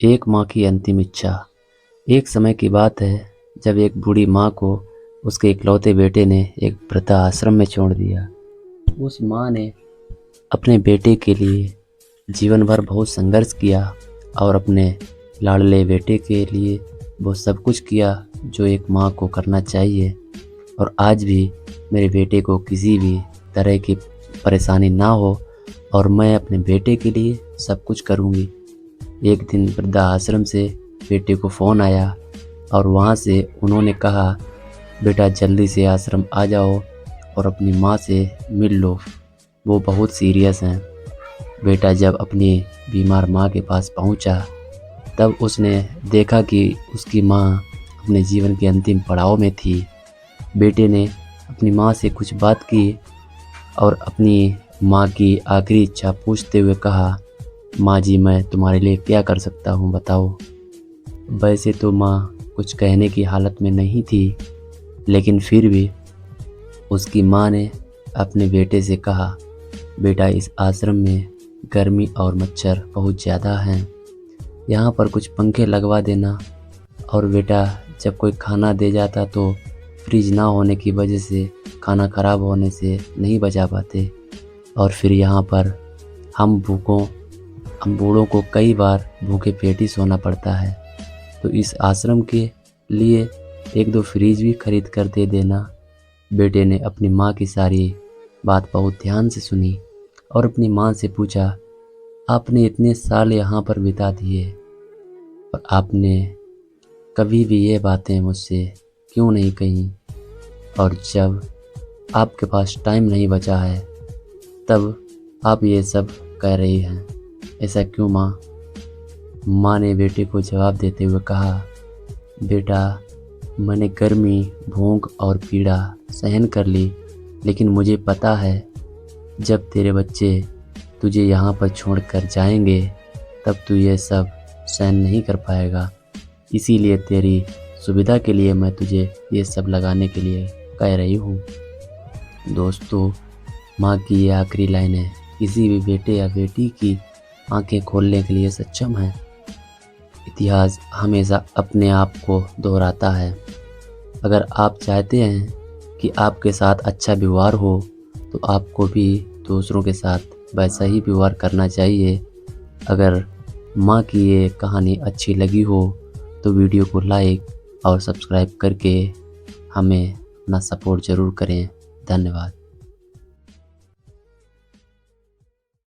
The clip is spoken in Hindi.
एक माँ की अंतिम इच्छा। एक समय की बात है जब एक बूढ़ी माँ को उसके इकलौते बेटे ने एक वृद्धा आश्रम में छोड़ दिया। उस माँ ने अपने बेटे के लिए जीवन भर बहुत संघर्ष किया और अपने लाडले बेटे के लिए वो सब कुछ किया जो एक माँ को करना चाहिए। और आज भी मेरे बेटे को किसी भी तरह की परेशानी ना हो और मैं अपने बेटे के लिए सब कुछ करूँगी। एक दिन वृद्धा आश्रम से बेटे को फ़ोन आया और वहाँ से उन्होंने कहा, बेटा जल्दी से आश्रम आ जाओ और अपनी माँ से मिल लो, वो बहुत सीरियस हैं। बेटा जब अपनी बीमार माँ के पास पहुँचा तब उसने देखा कि उसकी माँ अपने जीवन के अंतिम पड़ाव में थी। बेटे ने अपनी माँ से कुछ बात की और अपनी माँ की आखिरी इच्छा पूछते हुए कहा, माँ जी मैं तुम्हारे लिए क्या कर सकता हूँ बताओ। वैसे तो माँ कुछ कहने की हालत में नहीं थी, लेकिन फिर भी उसकी माँ ने अपने बेटे से कहा, बेटा इस आश्रम में गर्मी और मच्छर बहुत ज़्यादा हैं, यहाँ पर कुछ पंखे लगवा देना। और बेटा जब कोई खाना दे जाता तो फ्रिज ना होने की वजह से खाना ख़राब होने से नहीं बचा पाते, और फिर यहाँ पर हम बूढ़ों को कई बार भूखे पेट ही सोना पड़ता है, तो इस आश्रम के लिए एक दो फ्रिज भी खरीद कर दे देना। बेटे ने अपनी माँ की सारी बात बहुत ध्यान से सुनी और अपनी माँ से पूछा, आपने इतने साल यहाँ पर बिता दिए और आपने कभी भी ये बातें मुझसे क्यों नहीं कहीं, और जब आपके पास टाइम नहीं बचा है तब आप ये सब कह रही हैं, ऐसा क्यों माँ। माँ ने बेटे को जवाब देते हुए कहा, बेटा मैंने गर्मी, भूख और पीड़ा सहन कर ली, लेकिन मुझे पता है जब तेरे बच्चे तुझे यहाँ पर छोड़कर जाएंगे तब तू ये सब सहन नहीं कर पाएगा। इसीलिए तेरी सुविधा के लिए मैं तुझे ये सब लगाने के लिए कह रही हूँ। दोस्तों, माँ की ये आखिरी लाइनें किसी भी बेटे या बेटी की आंखें खोलने के लिए सक्षम है। इतिहास हमेशा अपने आप को दोहराता है। अगर आप चाहते हैं कि आपके साथ अच्छा व्यवहार हो तो आपको भी दूसरों के साथ वैसा ही व्यवहार करना चाहिए। अगर माँ की ये कहानी अच्छी लगी हो तो वीडियो को लाइक और सब्सक्राइब करके हमें अपना सपोर्ट ज़रूर करें। धन्यवाद।